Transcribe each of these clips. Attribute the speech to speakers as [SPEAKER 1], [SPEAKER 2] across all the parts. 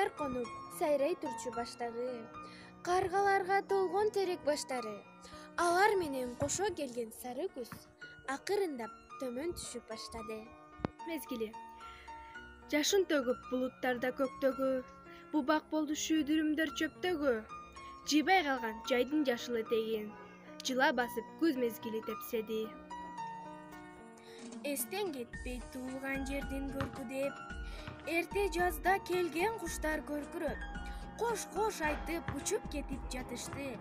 [SPEAKER 1] Куштар конуп, сайрай турчу баштары, каргаларга толгон терек баштары. Алар менен кошо келген сары күз акырындап төмөн түшүп баштады. Мезгили. Жашын төгүп булуттарда көктөгү, бубак болду шүйдүрүмдөр чөптөгү. Жибай калган жайдын жашыл этегин, жыла басып күз мезгили тепседи. Эстен кетпей туулган жердин көркү деп, эрте жазда келген куштар көркүрөп, кош-кош айтып учуп кетип жатышты.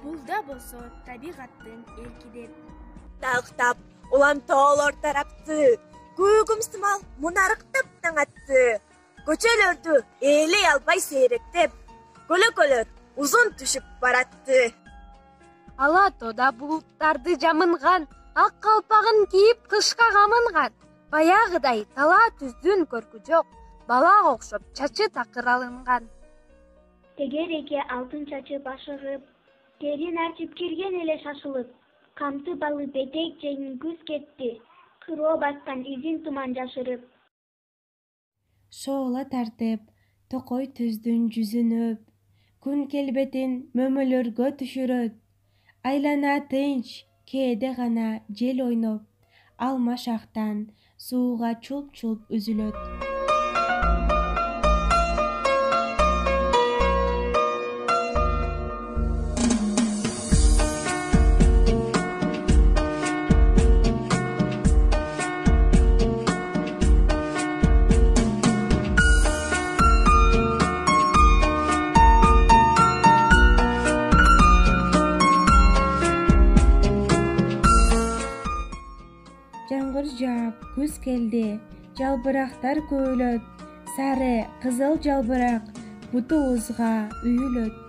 [SPEAKER 1] Бул да болсо табигаттын эрки деп.
[SPEAKER 2] Талктап, улам тоолор тарапты, көгүм сымал мунарыктап таңатты. Көчөлөрдү ээлей албай сейректеп, көлөкөлөр узун түшүп баратты.
[SPEAKER 3] Ала тода булуттарды жамынган, ак калпагын кийип кышка камынган. Баягыдай тала түздүн көркү жок, балага окшоп чачы такыр алынган.
[SPEAKER 4] Тегереке алтын чачып ашыгып, терин арчып кирген эле шашылып. Камты балы бетек жеңин күз кетти, кыроо баскан изин туман жашырып.
[SPEAKER 5] Шоола тартып, токой түздүн жүзүн өп, күн келбетин мөмөлөргө түшүрөт. Айлана тынч, кээде гана жел ойноп, алма шактан сууга чулп-чулп үзүлөт. Жамгыр жаап, күз келди, жалбырактар көөлөт, сары, кызыл жалбырак бутубузга үйүлөт.